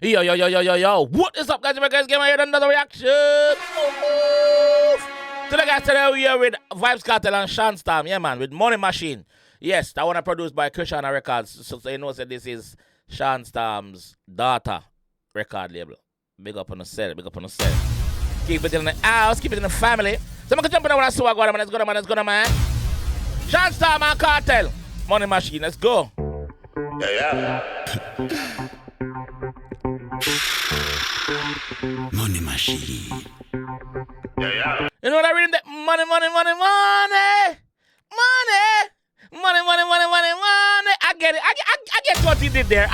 Yo. What is up, guys? My guys, give me another reaction. Today, guys, today we are with Vybz Kartel and Shown Storm. Yeah, man, with Money Machine. Yes, that one I produced by 𝐑𝐂𝐂𝐓𝐈𝐎𝐍 Records. So you know that this is Shown Storm's daughter record label. Big up on the set, Keep it in the house, keep it in the family. So I'm going to jump in when I see what I got, man. Let's go, man. Shown Storm and Kartel. Money Machine, let's go. Yeah. Money Machine. Yeah. You know what I read? That money. I get it. I get what he did there.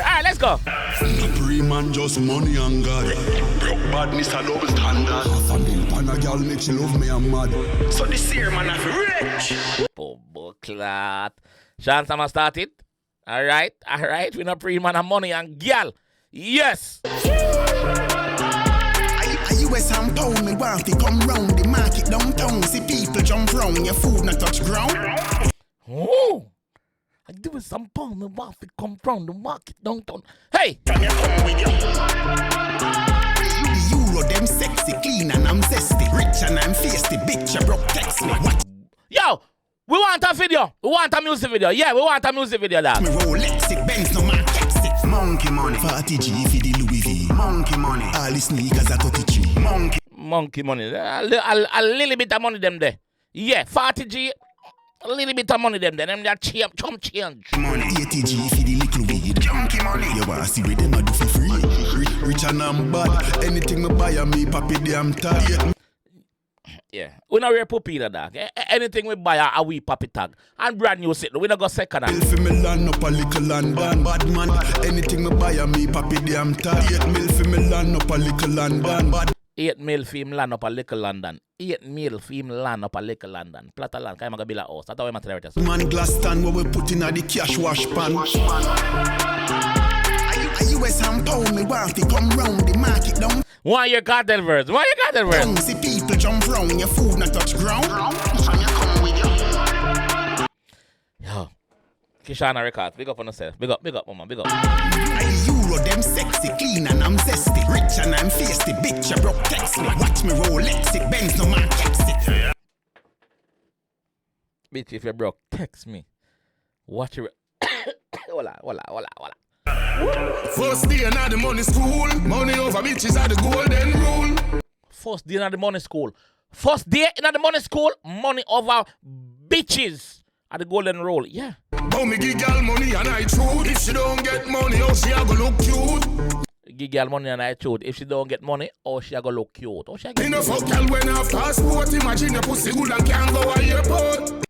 All right, let's go. The pre-man just money and God. Broke badness a double standard. Half a mil pan a girl make she love me and mad. So this year, man, I'm rich. Clat. Shown Storm start it. All right. We not pre-man and money and girl. Yes. US and pound, me want to come round the market downtown. See people jump round, your food not touch ground. Oh, I do some pound, me want to come round the market downtown. Hey! The euro, them sexy, clean and I'm zesty. Rich and I'm feisty, bitch, broke text me. What? Yo, we want a video. We want a music video. Yeah, we want a music video, lad. Me Rolex it, Benz, no man text it. Monkey money, 40G for the Louis V. Monkey money, all the sneakers are 33. Monkey money. A little bit of money them there. Yeah, 40G. A little bit of money them there. Them that chump change. Money, 80G for the little weed. Junkie money. You want to see what them a do for free? Rich and I'm bad. Anything me buy a me papi damn tag. Yeah, we not wear puppy in dog. Anything we buy a we papi tag. And brand new set. We not go second hand. Fi me land up a little London. Bad man. Anything me buy a me papi damn tag. 8 mil fi me land up a little London. Bad 8 mil for him land up a little London. 8 mil for him land up a little London. Plot of land, kind of build a house. That's how we material it. Man glass stand where we put in the cash wash pan. US and pound, me want to come round the market down. Why your Kartel verse? See people jump round, your food not touch ground. Yo, 𝐑𝐂𝐂𝐓𝐈𝐎𝐍 Records. Big up on yourself. Big up, mama. Big up. The euro, them sexy, clean and I'm zesty. Rich and I'm feisty, bitch, broke text me. Watch me Rolex it, Benz, no man text it. Bitch, if you're broke, text me. Watch your... Hola. First day in the money school, money over bitches are the golden rule. First day in the money school, money over bitches are the golden rule. Yeah. How me give girl money and I truth. If she don't get money, how she a go look cute? Give girl money and I truth. If she don't get money, how she a go look cute? How she a get no fuck girl when I have passport. Imagine your pussy good and can't go to airport.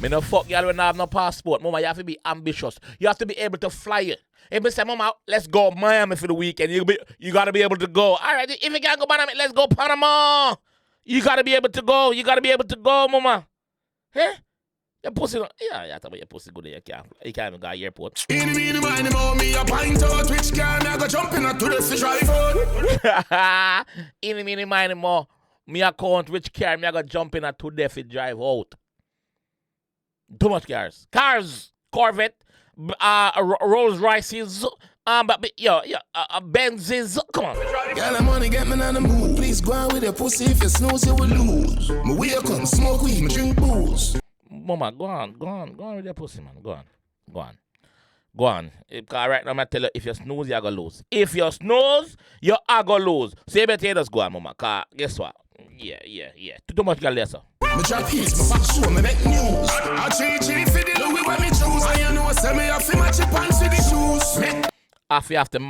Me no fuck y'all when I have no passport. Mama, you have to be ambitious. You have to be able to fly it. If me say, Mama, let's go Miami for the weekend, you gotta be able to go. Alright, if you can't go Miami, let's go Panama. You gotta be able to go. Mama. Hey? Your pussy, yeah, I talk about your pussy good. You can't even go to the airport. In the mind about me, a pint out, which car me I go jumping at to the fish drive out. In the mind more, me account which car me I go jumping at to the fish drive out. Too much cars, Corvette, Rolls Royces, Benzes. Come on. Girl, the money get me on the move. Please go on with your pussy. If you snooze, you will lose. Me wake up, smoke weed, me drink booze. Mama, go on with your pussy, man. Go on. Because right now, I'm tell you, if you snooze, you're going to lose. If you snooze, you're going to lose. So you better just go on, Mama. Because guess what? Yeah. Too much girl there, sir. Me drop hits, me back show, me make news. I cheat for the Louis when me choose. And you know, say me have to match your pants with the shoes. After you have to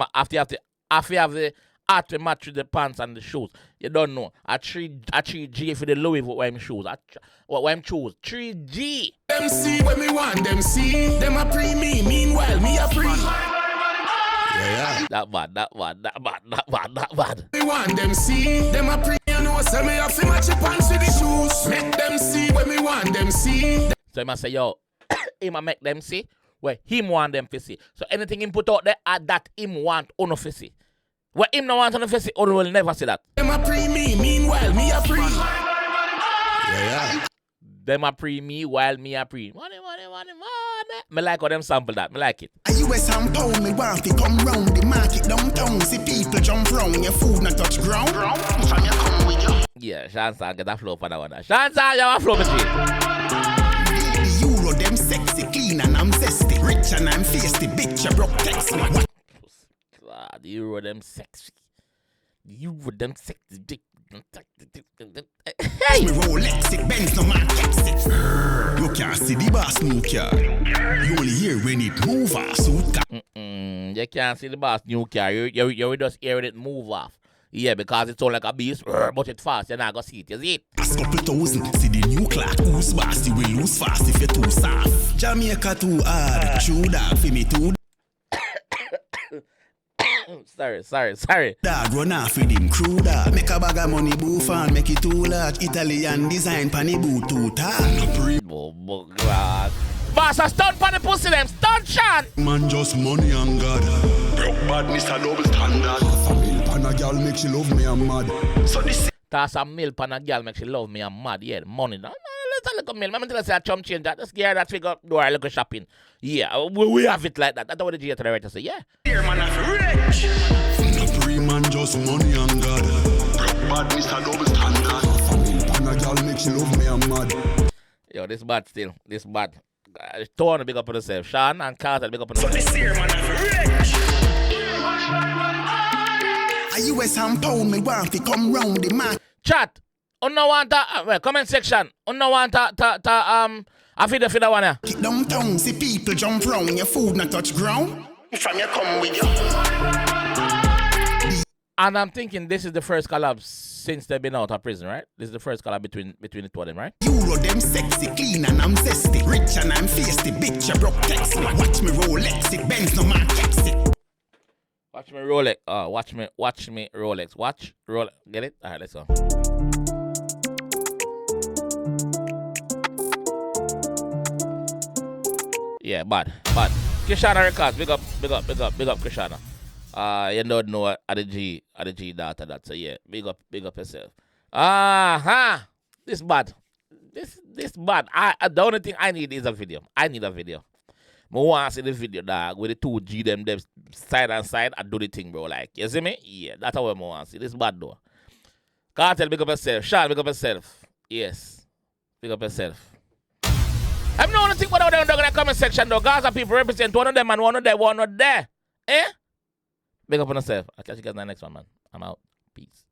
match with the pants and the shoes. You don't know. I 3G for the Louis when I'm shoes. What I'm choose? 3G. Them see when me want, them see. Them a pre me, meanwhile me a pre. Yeah. That bad. Me want them see. Them a pre, you know, say me have to match your pants with the shoes. Make them see when me want them see. So he must say, yo, he must make them see where him want them to see. So anything him put out there, that him want uno to see. Where him no want uno to see, uno will never see that. Them a pre me, meanwhile me a pre. Yeah. Them a pre me while me a pre. Money. Me like how them sample that. Me like it. A US and pound, me want to come round the market downtown. See people jump round, your food not touch ground. From you come with you. Yeah, Sean Storm get a flow for that one. Sean Storm, you have a flow between. The Euro, them sexy, clean and I'm zesty. Rich and I'm feisty, bitch, you broke text me. God, the Euro, them sexy. The Euro, them sexy. Hey! Me Rolex, it Benz, no man text it. You can't see the boss new car. You only hear when it move off, suit car. You can't see the boss new car. You just hear it move off. Yeah, because it's all like a beast, but it's fast. You're not going to see it. You see it? Last couple thousand, see the new clock. Who's boss, you will lose fast if you're too soft. Jamaica too hard, true dog for me too. Sorry. Dog run off with him crew dog. Make a bag of money boof and make it too large. Italian design panny boot too tall. Oh, God. Boss, a stunt pan the pussy them. Stunt, Sean. Man just money and God. Broke badness a double standard. Half a mil pan a girl make she love me and mad. So this Toss a meal pan a girl make she love me and mad. Yeah, money. No, let's a little meal. I'm tell you say a chum change that. Let's get that figure do our little shopping. Yeah, we have it like that. That's what the G to the writer say. Yeah. here man a rich. A free man just money and God. Broke badness a double standard. Half a mil pan a girl make she love me and mad. Yo, this bad still. This bad. Torn big up on yourself. Sean and Carter big up on So yourself. this here man a rich. A US and pound, me want to come round the market. Chat. No want well, comment section. No want I feed the one here. Downtown, see people jump round, your food not touch ground. From you come with you. And I'm thinking this is the first collab since they've been out of prison, right? This is the first collab between the two of them, right? Euro, them sexy, clean and I'm zesty. Rich and I'm feisty, bitch, you broke text me. Watch me Rolex, it Benz, no man text it. Watch me Rolex. Watch me Rolex. Watch Rolex. Get it? Alright, let's go. Yeah, bad. Krishana Records, big up Krishana. You don't know at the G data that, so yeah, big up yourself. This bad. This bad. The only thing I need is a video. I need a video. I want to see the video, dog, with the two G them side and side and do the thing, bro. Like, you see me? Yeah, that's how I want to see. This bad though. Cartel, big up yourself. Sean, big up yourself. Yes. Big up yourself. I'm not going to think what out there in the comment section though. Gaza people represent one of them and one of them, one not there. Eh? Big up on yourself. I'll catch you guys in the next one, man. I'm out. Peace.